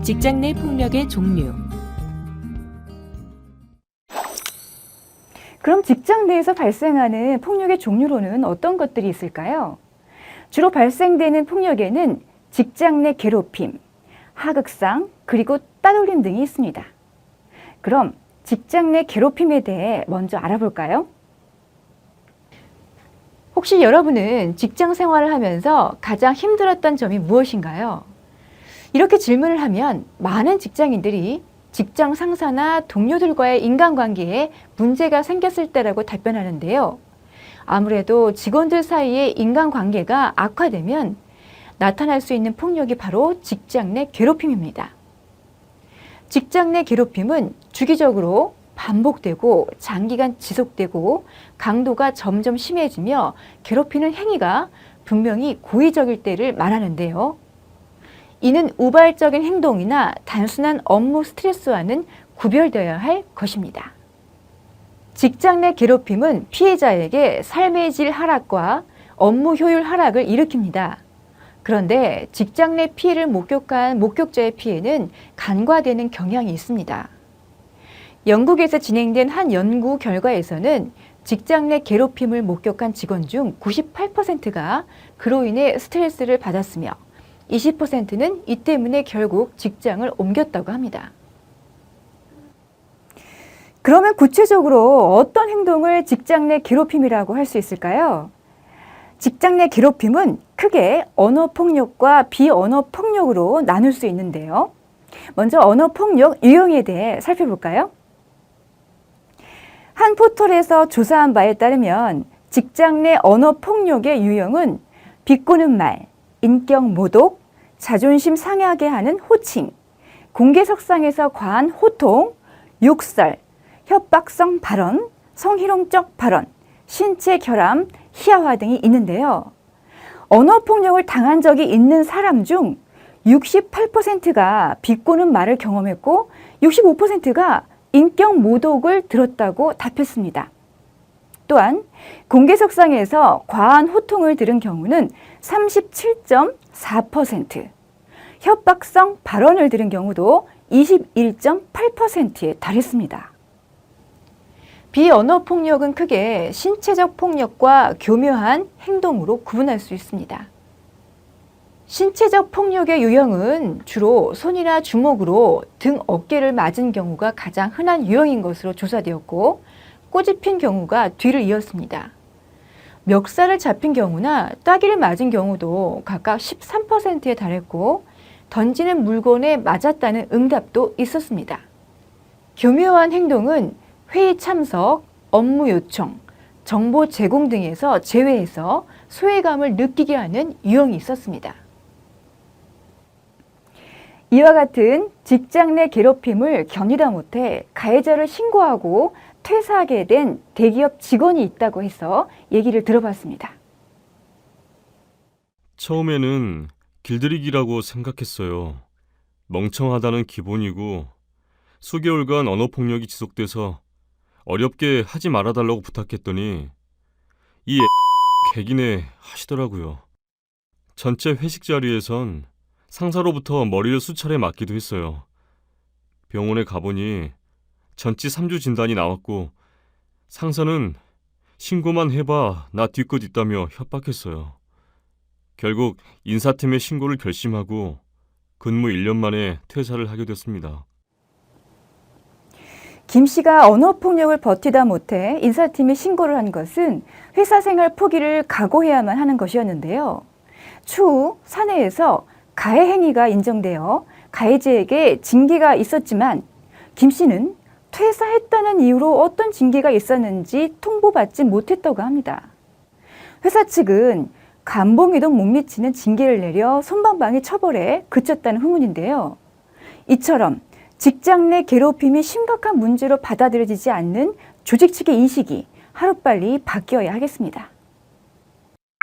직장 내 폭력의 종류. 그럼 직장 내에서 발생하는 폭력의 종류로는 어떤 것들이 있을까요? 주로 발생되는 폭력에는 직장 내 괴롭힘, 하극상, 그리고 따돌림 등이 있습니다. 그럼 직장 내 괴롭힘에 대해 먼저 알아볼까요? 혹시 여러분은 직장 생활을 하면서 가장 힘들었던 점이 무엇인가요? 이렇게 질문을 하면 많은 직장인들이 직장 상사나 동료들과의 인간관계에 문제가 생겼을 때라고 답변하는데요. 아무래도 직원들 사이의 인간관계가 악화되면 나타날 수 있는 폭력이 바로 직장 내 괴롭힘입니다. 직장 내 괴롭힘은 주기적으로 반복되고 장기간 지속되고 강도가 점점 심해지며 괴롭히는 행위가 분명히 고의적일 때를 말하는데요. 이는 우발적인 행동이나 단순한 업무 스트레스와는 구별되어야 할 것입니다. 직장 내 괴롭힘은 피해자에게 삶의 질 하락과 업무 효율 하락을 일으킵니다. 그런데 직장 내 피해를 목격한 목격자의 피해는 간과되는 경향이 있습니다. 영국에서 진행된 한 연구 결과에서는 직장 내 괴롭힘을 목격한 직원 중 98%가 그로 인해 스트레스를 받았으며 20%는 이 때문에 결국 직장을 옮겼다고 합니다. 그러면 구체적으로 어떤 행동을 직장 내 괴롭힘이라고 할 수 있을까요? 직장 내 괴롭힘은 크게 언어폭력과 비언어폭력으로 나눌 수 있는데요. 먼저 언어폭력 유형에 대해 살펴볼까요? 한 포털에서 조사한 바에 따르면 직장 내 언어폭력의 유형은 비꼬는 말, 인격 모독, 자존심 상하게 하는 호칭, 공개석상에서 과한 호통, 욕설, 협박성 발언, 성희롱적 발언, 신체 결함, 희화화 등이 있는데요. 언어폭력을 당한 적이 있는 사람 중 68%가 비꼬는 말을 경험했고 65%가 인격 모독을 들었다고 답했습니다. 또한 공개석상에서 과한 호통을 들은 경우는 37.4%, 협박성 발언을 들은 경우도 21.8%에 달했습니다. 비언어폭력은 크게 신체적 폭력과 교묘한 행동으로 구분할 수 있습니다. 신체적 폭력의 유형은 주로 손이나 주먹으로 등, 어깨를 맞은 경우가 가장 흔한 유형인 것으로 조사되었고 꼬집힌 경우가 뒤를 이었습니다. 멱살을 잡힌 경우나 따귀를 맞은 경우도 각각 13%에 달했고 던지는 물건에 맞았다는 응답도 있었습니다. 교묘한 행동은 회의 참석, 업무 요청, 정보 제공 등에서 제외해서 소외감을 느끼게 하는 유형이 있었습니다. 이와 같은 직장 내 괴롭힘을 견디다 못해 가해자를 신고하고 퇴사하게 된 대기업 직원이 있다고 해서 얘기를 들어봤습니다. 처음에는 길들이기라고 생각했어요. 멍청하다는 기본이고 수개월간 언어폭력이 지속돼서 어렵게 하지 말아달라고 부탁했더니 이 개기네 하시더라고요. 전체 회식 자리에선 상사로부터 머리를 수차례 맞기도 했어요. 병원에 가보니 전치 3주 진단이 나왔고 상사는 신고만 해봐 나 뒤끝 있다며 협박했어요. 결국 인사팀에 신고를 결심하고 근무 1년 만에 퇴사를 하게 됐습니다. 김 씨가 언어폭력을 버티다 못해 인사팀에 신고를 한 것은 회사 생활 포기를 각오해야만 하는 것이었는데요. 추후 사내에서 가해 행위가 인정되어 가해자에게 징계가 있었지만 김 씨는 퇴사했다는 이유로 어떤 징계가 있었는지 통보받지 못했다고 합니다. 회사 측은 감봉에도 못 미치는 징계를 내려 솜방망이 처벌에 그쳤다는 후문인데요. 이처럼 직장 내 괴롭힘이 심각한 문제로 받아들여지지 않는 조직 측의 인식이 하루빨리 바뀌어야 하겠습니다.